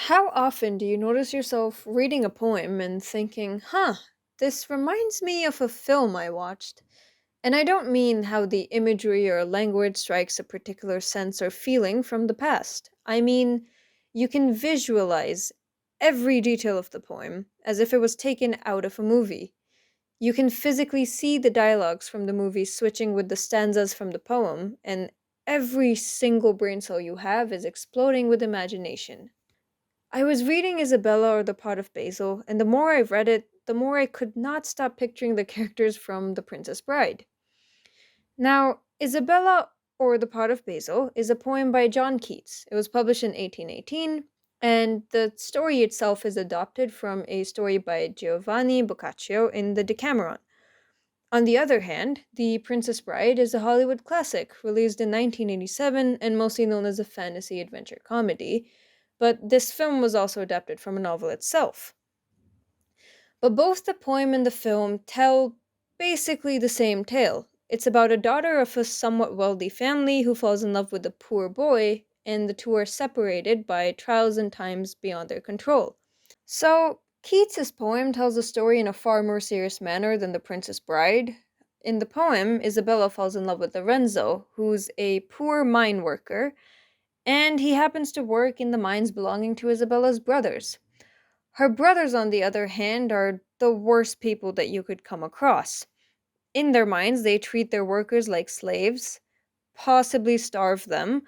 How often do you notice yourself reading a poem and thinking, this reminds me of a film I watched? And I don't mean how the imagery or language strikes a particular sense or feeling from the past. I mean, you can visualize every detail of the poem as if it was taken out of a movie. You can physically see the dialogues from the movie switching with the stanzas from the poem, and every single brain cell you have is exploding with imagination. I was reading Isabella or The Pot of Basil, and the more I read it, the more I could not stop picturing the characters from The Princess Bride. Now, Isabella or The Pot of Basil is a poem by John Keats. It was published in 1818, and the story itself is adopted from a story by Giovanni Boccaccio in the Decameron. On the other hand, The Princess Bride is a Hollywood classic, released in 1987 and mostly known as a fantasy adventure comedy, but this film was also adapted from a novel itself. But both the poem and the film tell basically the same tale. It's about a daughter of a somewhat wealthy family who falls in love with a poor boy, and the two are separated by trials and times beyond their control. So, Keats's poem tells the story in a far more serious manner than The Princess Bride. In the poem, Isabella falls in love with Lorenzo, who's a poor mine worker, and he happens to work in the mines belonging to Isabella's brothers. Her brothers, on the other hand, are the worst people that you could come across. In their mines, they treat their workers like slaves, possibly starve them,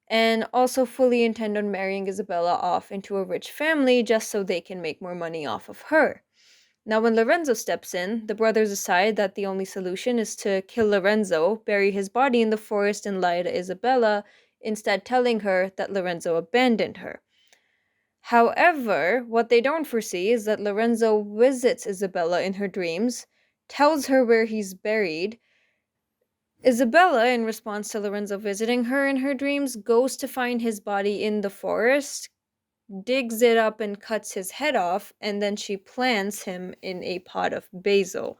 and also fully intend on marrying Isabella off into a rich family just so they can make more money off of her. Now, when Lorenzo steps in, the brothers decide that the only solution is to kill Lorenzo, bury his body in the forest, and lie to Isabella, instead telling her that Lorenzo abandoned her. However, what they don't foresee is that Lorenzo visits Isabella in her dreams, tells her where he's buried. Isabella, in response to Lorenzo visiting her in her dreams, goes to find his body in the forest, digs it up and cuts his head off, and then she plants him in a pot of basil.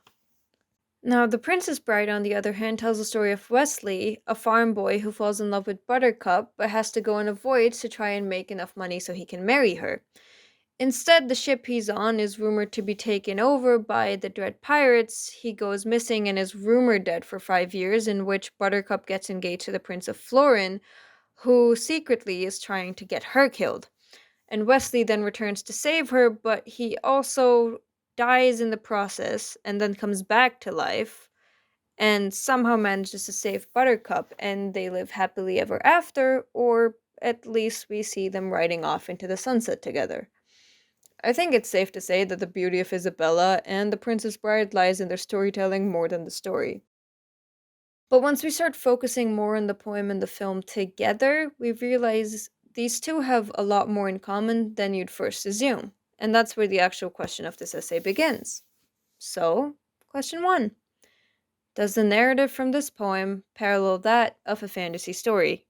Now, The Princess Bride, on the other hand, tells the story of Wesley, a farm boy who falls in love with Buttercup but has to go on a voyage to try and make enough money so he can marry her. Instead, the ship he's on is rumored to be taken over by the Dread Pirates. He goes missing and is rumored dead for 5 years, in which Buttercup gets engaged to the Prince of Florin, who secretly is trying to get her killed. And Wesley then returns to save her, but he also dies in the process and then comes back to life and somehow manages to save Buttercup, and they live happily ever after, or at least we see them riding off into the sunset together. I think it's safe to say that the beauty of Isabella and The Princess Bride lies in their storytelling more than the story. But once we start focusing more on the poem and the film together, we realize these two have a lot more in common than you'd first assume. And that's where the actual question of this essay begins. So, question 1. Does the narrative from this poem parallel that of a fantasy story?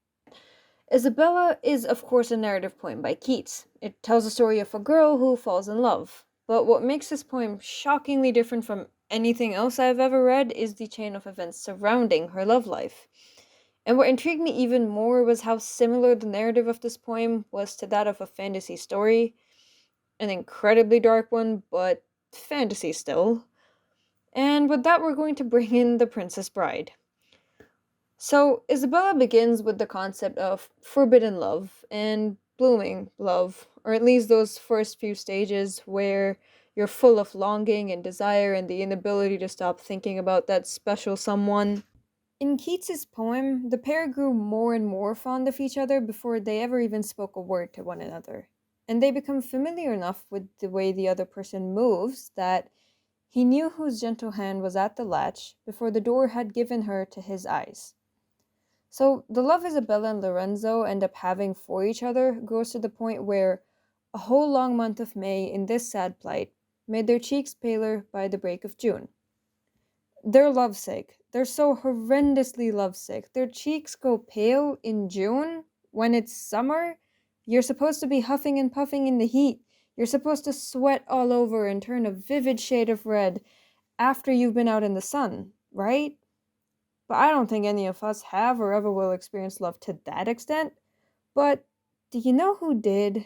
Isabella is, of course, a narrative poem by Keats. It tells the story of a girl who falls in love. But what makes this poem shockingly different from anything else I've ever read is the chain of events surrounding her love life. And what intrigued me even more was how similar the narrative of this poem was to that of a fantasy story. An incredibly dark one, but fantasy still. And with that, we're going to bring in The Princess Bride. So, Isabella begins with the concept of forbidden love and blooming love, or at least those first few stages where you're full of longing and desire and the inability to stop thinking about that special someone. In Keats's poem, the pair grew more and more fond of each other before they ever even spoke a word to one another. And they become familiar enough with the way the other person moves that he knew whose gentle hand was at the latch before the door had given her to his eyes. So the love Isabella and Lorenzo end up having for each other grows to the point where a whole long month of May in this sad plight made their cheeks paler by the break of June. They're lovesick. They're so horrendously lovesick. Their cheeks go pale in June when it's summer. You're supposed to be huffing and puffing in the heat. You're supposed to sweat all over and turn a vivid shade of red after you've been out in the sun, right? But I don't think any of us have or ever will experience love to that extent. But do you know who did?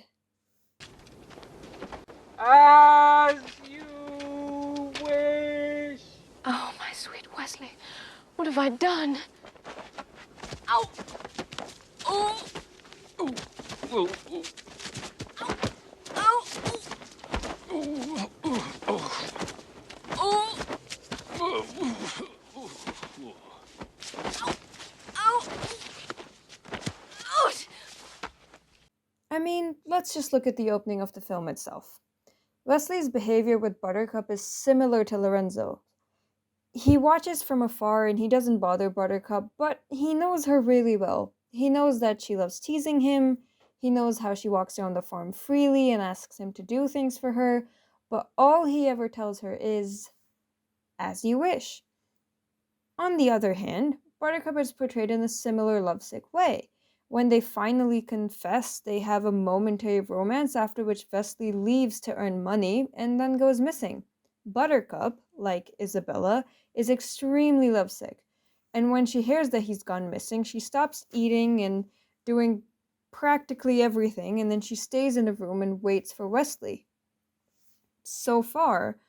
As you wish. Oh, my sweet Wesley, what have I done? Ow! Oh! Ooh, ooh, ooh, Oh! ooh, ooh, ooh, Oh! ooh, ooh, ooh. Oh! Oh! I mean, let's just look at the opening of the film itself. Wesley's behavior with Buttercup is similar to Lorenzo. He watches from afar and he doesn't bother Buttercup, but he knows her really well. He knows that she loves teasing him, he knows how she walks around the farm freely and asks him to do things for her, but all he ever tells her is, as you wish. On the other hand, Buttercup is portrayed in a similar lovesick way. When they finally confess, they have a momentary romance after which Wesley leaves to earn money and then goes missing. Buttercup, like Isabella, is extremely lovesick, and when she hears that he's gone missing, she stops eating and doing practically everything, and then she stays in a room and waits for Wesley. So far,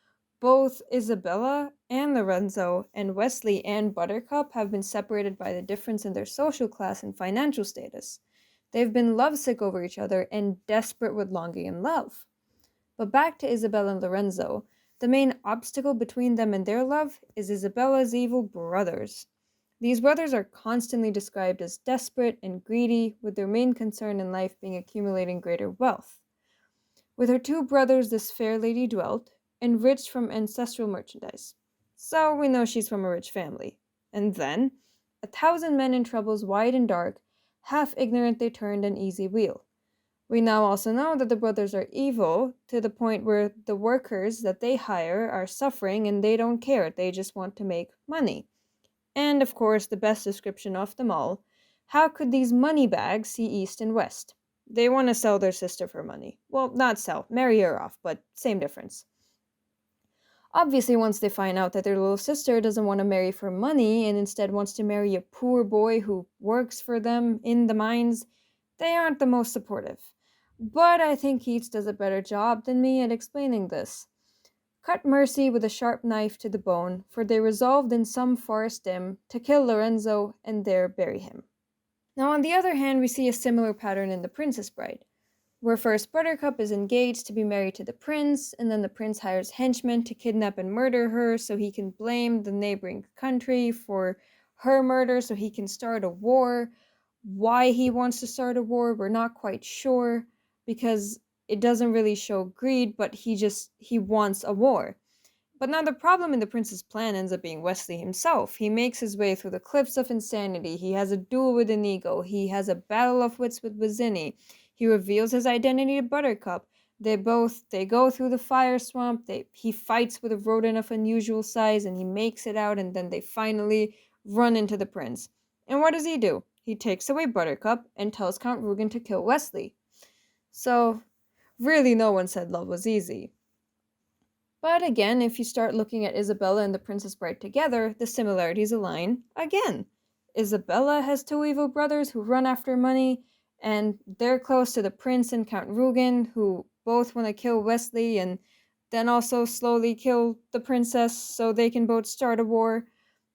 both Isabella and Lorenzo and Wesley and Buttercup have been separated by the difference in their social class and financial status. They've been lovesick over each other and desperate with longing and love. But back to Isabella and Lorenzo, the main obstacle between them and their love is Isabella's evil brothers. These brothers are constantly described as desperate and greedy, with their main concern in life being accumulating greater wealth. With her two brothers, this fair lady dwelt, enriched from ancestral merchandise. So we know she's from a rich family. And then, 1,000 men in troubles wide and dark, half ignorant they turned an easy wheel. We now also know that the brothers are evil to the point where the workers that they hire are suffering and they don't care, they just want to make money. And of course, the best description of them all, how could these money bags see east and west? They want to sell their sister for money. Well, not sell, marry her off, but same difference. Obviously, once they find out that their little sister doesn't want to marry for money and instead wants to marry a poor boy who works for them in the mines, they aren't the most supportive. But I think Keats does a better job than me at explaining this. Cut Mercy with a sharp knife to the bone, for they resolved in some forest dim to kill Lorenzo and there bury him. Now, on the other hand, we see a similar pattern in The Princess Bride, where first Buttercup is engaged to be married to the prince, and then the prince hires henchmen to kidnap and murder her so he can blame the neighboring country for her murder so he can start a war. Why he wants to start a war, we're not quite sure, because it doesn't really show greed, but he wants a war. But now the problem in the prince's plan ends up being Wesley himself. He makes his way through the cliffs of insanity. He has a duel with Inigo. He has a battle of wits with Bazzini. He reveals his identity to Buttercup. They go through the fire swamp. He fights with a rodent of unusual size and he makes it out, and then they finally run into the prince. And what does he do? He takes away Buttercup and tells Count Rugen to kill Wesley. So, really, no one said love was easy. But again, if you start looking at Isabella and the Princess Bride together, the similarities align again. Isabella has two evil brothers who run after money, and they're close to the prince and Count Rugen, who both want to kill Wesley and then also slowly kill the princess so they can both start a war.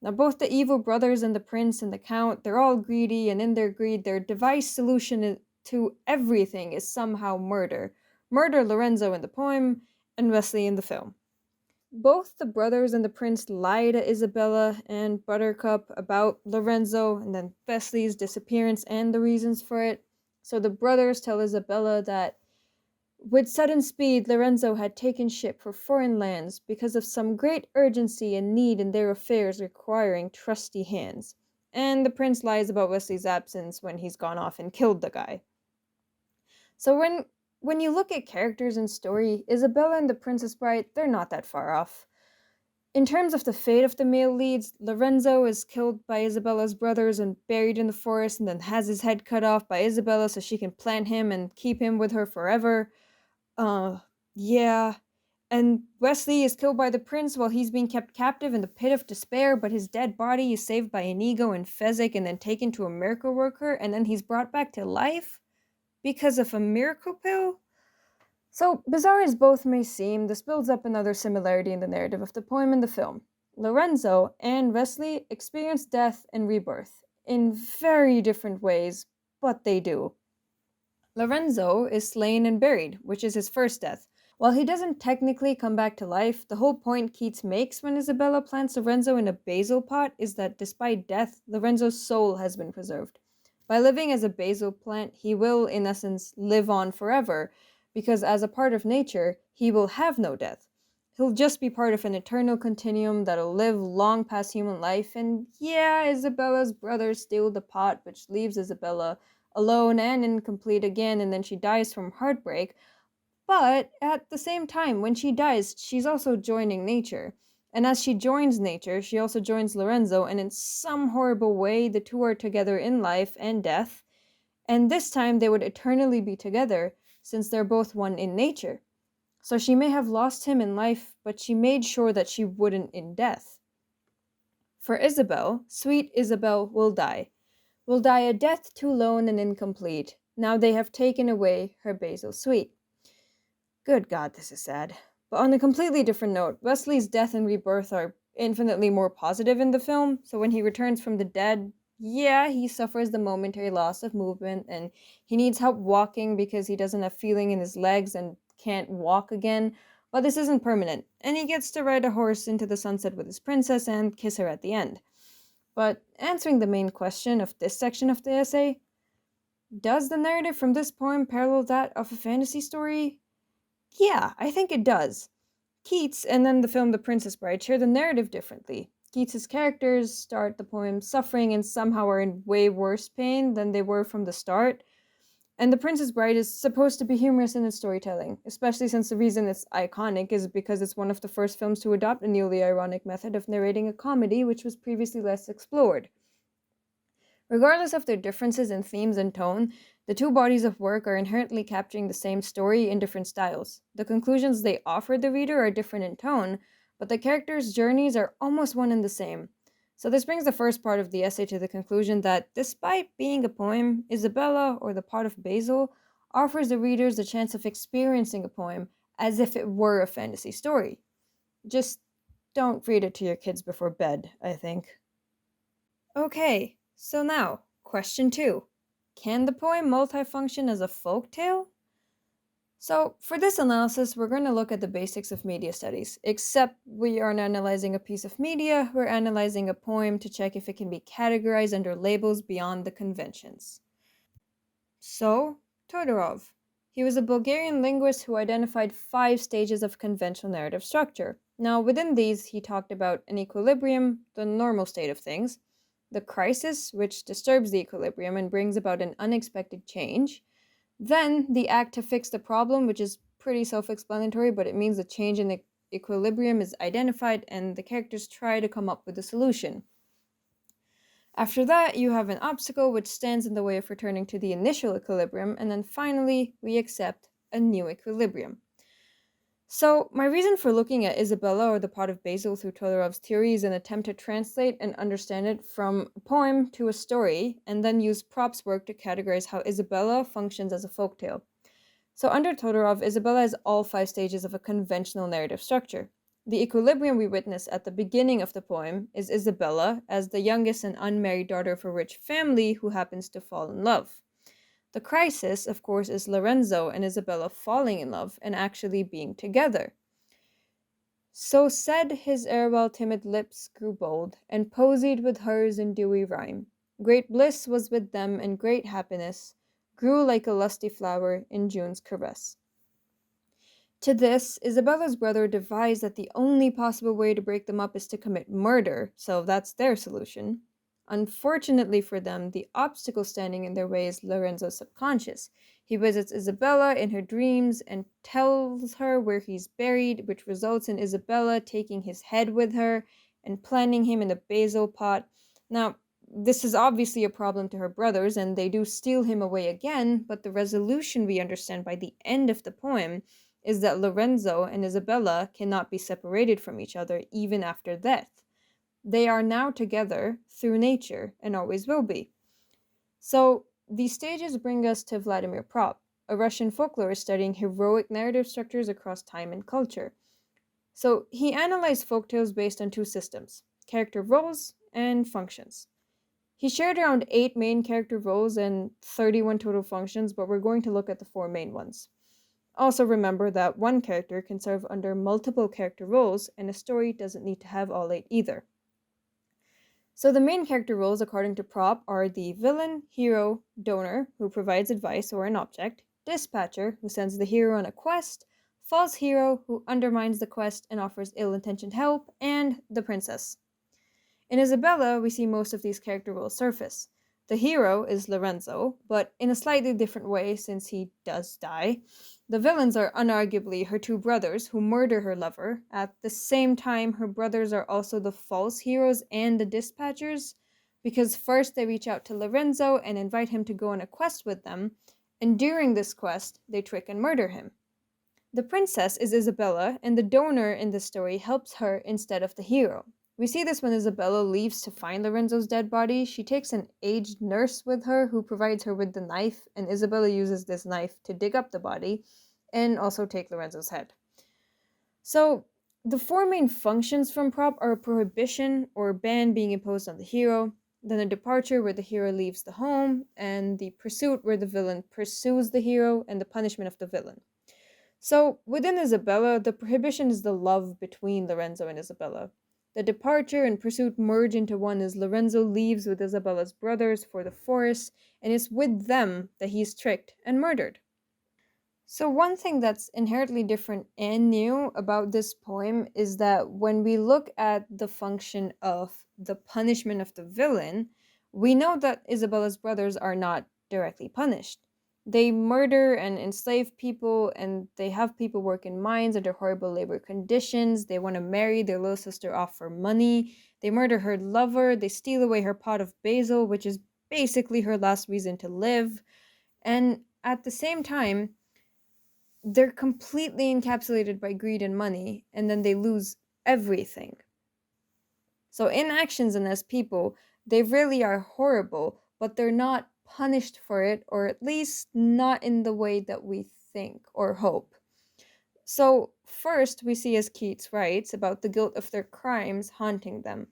Now, both the evil brothers and the prince and the count, they're all greedy, and in their greed, their devised solution to everything is somehow murder. Murder Lorenzo in the poem, and Wesley in the film. Both the brothers and the prince lie to Isabella and Buttercup about Lorenzo and then Wesley's disappearance and the reasons for it. So the brothers tell Isabella that with sudden speed Lorenzo had taken ship for foreign lands because of some great urgency and need in their affairs requiring trusty hands. And the prince lies about Wesley's absence when he's gone off and killed the guy. So when you look at characters and story, Isabella and the Princess Bride, they're not that far off. In terms of the fate of the male leads, Lorenzo is killed by Isabella's brothers and buried in the forest and then has his head cut off by Isabella so she can plant him and keep him with her forever. Yeah. And Wesley is killed by the prince while he's being kept captive in the pit of despair, but his dead body is saved by Inigo and Fezzik and then taken to a miracle worker, and then he's brought back to life because of a miracle pill? So, bizarre as both may seem, this builds up another similarity in the narrative of the poem and the film. Lorenzo and Wesley experience death and rebirth in very different ways, but they do. Lorenzo is slain and buried, which is his first death. While he doesn't technically come back to life, the whole point Keats makes when Isabella plants Lorenzo in a basil pot is that despite death, Lorenzo's soul has been preserved. By living as a basil plant, he will, in essence, live on forever, because as a part of nature, he will have no death. He'll just be part of an eternal continuum that'll live long past human life, and yeah, Isabella's brothers steal the pot, which leaves Isabella alone and incomplete again, and then she dies from heartbreak. But at the same time, when she dies, she's also joining nature. And as she joins nature, she also joins Lorenzo, and in some horrible way, the two are together in life and death. And this time, they would eternally be together, since they're both one in nature. So she may have lost him in life, but she made sure that she wouldn't in death. For Isabel, sweet Isabel will die a death too lone and incomplete. Now they have taken away her basil sweet. Good God, this is sad. But on a completely different note, Wesley's death and rebirth are infinitely more positive in the film, so when he returns from the dead, yeah, he suffers the momentary loss of movement, and he needs help walking because he doesn't have feeling in his legs and can't walk again, but this isn't permanent, and he gets to ride a horse into the sunset with his princess and kiss her at the end. But answering the main question of this section of the essay, does the narrative from this poem parallel that of a fantasy story? Yeah, I think it does. Keats and then the film The Princess Bride share the narrative differently. Keats's characters start the poem suffering and somehow are in way worse pain than they were from the start. And The Princess Bride is supposed to be humorous in its storytelling, especially since the reason it's iconic is because it's one of the first films to adopt a newly ironic method of narrating a comedy, which was previously less explored. Regardless of their differences in themes and tone, the two bodies of work are inherently capturing the same story in different styles. The conclusions they offer the reader are different in tone, but the characters' journeys are almost one and the same. So this brings the first part of the essay to the conclusion that, despite being a poem, Isabella, or the Pot of Basil, offers the readers the chance of experiencing a poem as if it were a fantasy story. Just don't read it to your kids before bed, I think. Okay, so now, question 2. Can the poem multifunction as a folk tale? So, for this analysis, we're going to look at the basics of media studies, except we aren't analyzing a piece of media, we're analyzing a poem to check if it can be categorized under labels beyond the conventions. So, Todorov. He was a Bulgarian linguist who identified 5 stages of conventional narrative structure. Now, within these, he talked about an equilibrium, the normal state of things, the crisis, which disturbs the equilibrium and brings about an unexpected change, then the act to fix the problem, which is pretty self-explanatory, but it means the change in the equilibrium is identified and the characters try to come up with a solution. After that, you have an obstacle which stands in the way of returning to the initial equilibrium, and then finally, we accept a new equilibrium. So, my reason for looking at Isabella or the Pot of Basil through Todorov's theory is an attempt to translate and understand it from a poem to a story, and then use props work to categorize how Isabella functions as a folktale. So, under Todorov, Isabella has all 5 stages of a conventional narrative structure. The equilibrium we witness at the beginning of the poem is Isabella as the youngest and unmarried daughter of a rich family who happens to fall in love. The crisis, of course, is Lorenzo and Isabella falling in love and actually being together. So said his erewhile timid lips grew bold, and posied with hers in dewy rhyme. Great bliss was with them, and great happiness grew like a lusty flower in June's caress. To this, Isabella's brother devised that the only possible way to break them up is to commit murder, so that's their solution. Unfortunately for them, the obstacle standing in their way is Lorenzo's subconscious. He visits Isabella in her dreams and tells her where he's buried, which results in Isabella taking his head with her and planting him in a basil pot. Now, this is obviously a problem to her brothers, and they do steal him away again, but the resolution we understand by the end of the poem is that Lorenzo and Isabella cannot be separated from each other even after death. They are now together through nature and always will be. So these stages bring us to Vladimir Prop. a Russian folklorist studying heroic narrative structures across time and culture. So he analyzed folktales based on two systems: character roles and functions. He shared around 8 main character roles and 31 total functions, but we're going to look at the 4 main ones. Also, remember that one character can serve under multiple character roles, and a story doesn't need to have all 8 either. So, the main character roles, according to Prop, are the villain, hero, donor, who provides advice or an object, dispatcher, who sends the hero on a quest, false hero, who undermines the quest and offers ill intentioned help, and the princess. In Isabella, we see most of these character roles surface. The hero is Lorenzo, but in a slightly different way since he does die. The villains are unarguably her two brothers who murder her lover. At the same time, her brothers are also the false heroes and the dispatchers, because first they reach out to Lorenzo and invite him to go on a quest with them, and during this quest, they trick and murder him. The princess is Isabella, and the donor in the story helps her instead of the hero. We see this when Isabella leaves to find Lorenzo's dead body. She takes an aged nurse with her who provides her with the knife, and Isabella uses this knife to dig up the body and also take Lorenzo's head. So, the 4 main functions from Prop are a prohibition or ban being imposed on the hero, then a departure where the hero leaves the home, and the pursuit where the villain pursues the hero, and the punishment of the villain. So, within Isabella, the prohibition is the love between Lorenzo and Isabella. The departure and pursuit merge into one as Lorenzo leaves with Isabella's brothers for the forest, and it's with them that he's tricked and murdered. So, one thing that's inherently different and new about this poem is that when we look at the function of the punishment of the villain, we know that Isabella's brothers are not directly punished. They murder and enslave people, and they have people work in mines under horrible labor conditions. They want to marry their little sister off for money. They murder her lover. They steal away her pot of basil, which is basically her last reason to live. And at the same time, they're completely encapsulated by greed and money, and then they lose everything. So, in actions and as people, they really are horrible, but they're not punished for it, or at least not in the way that we think or hope. So, first, we see as Keats writes about the guilt of their crimes haunting them.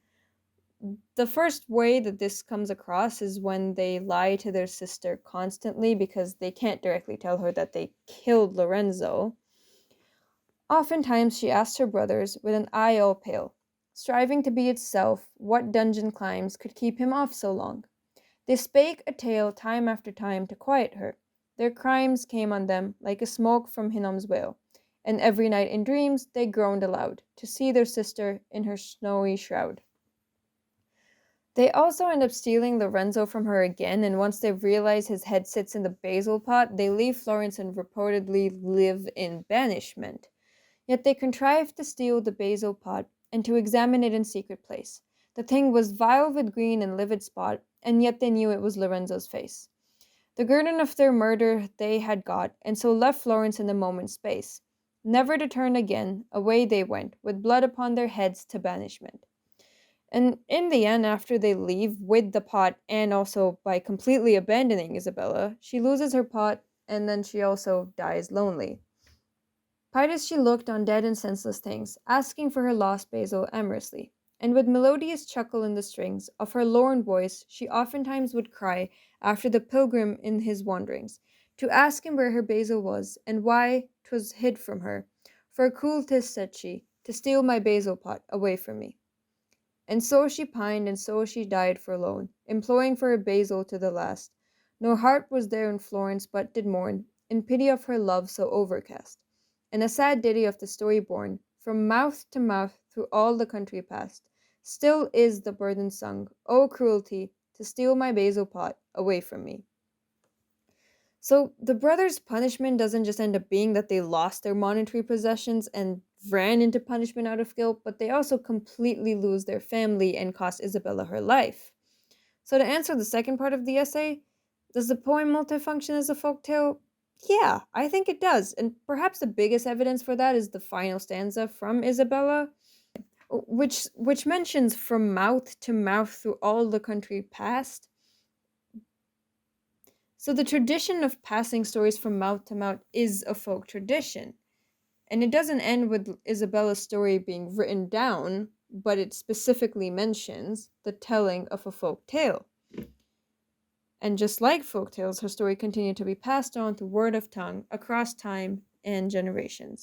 The first way that this comes across is when they lie to their sister constantly because they can't directly tell her that they killed Lorenzo. Oftentimes she asks her brothers, with an eye all pale, striving to be itself, what dungeon climbs could keep him off so long. They spake a tale time after time to quiet her. Their crimes came on them like a smoke from Hinnom's whale, and every night in dreams they groaned aloud to see their sister in her snowy shroud. They also end up stealing Lorenzo from her again, and once they realize his head sits in the basil pot, they leave Florence and reportedly live in banishment. Yet they contrived to steal the basil pot and to examine it in secret place. The thing was vile with green and livid spot, and yet they knew it was Lorenzo's face. The guerdon of their murder they had got, and so left Florence in a moment's space. Never to turn again, away they went, with blood upon their heads to banishment. And in the end, after they leave with the pot and also by completely abandoning Isabella, she loses her pot and then she also dies lonely. Piteous she looked on dead and senseless things, asking for her lost basil amorously, and with melodious chuckle in the strings of her lorn voice she oftentimes would cry after the pilgrim in his wanderings, to ask him where her basil was, and why 'twas hid from her. For cruel 'tis, said she, to steal my basil pot away from me. And so she pined, and so she died forlorn, imploring for her basil to the last. No heart was there in Florence but did mourn, in pity of her love so overcast. And a sad ditty of the story born, from mouth to mouth through all the country past, still is the burden sung, O cruelty, to steal my basil pot away from me. So the brothers' punishment doesn't just end up being that they lost their monetary possessions and ran into punishment out of guilt, but they also completely lose their family and cost Isabella her life. So to answer the second part of the essay, does the poem multifunction as a folktale? Yeah, I think it does, and perhaps the biggest evidence for that is the final stanza from Isabella, which mentions from mouth to mouth through all the country past. So the tradition of passing stories from mouth to mouth is a folk tradition. And it doesn't end with Isabella's story being written down, but it specifically mentions the telling of a folk tale. And just like folk tales, her story continued to be passed on through word of tongue across time and generations.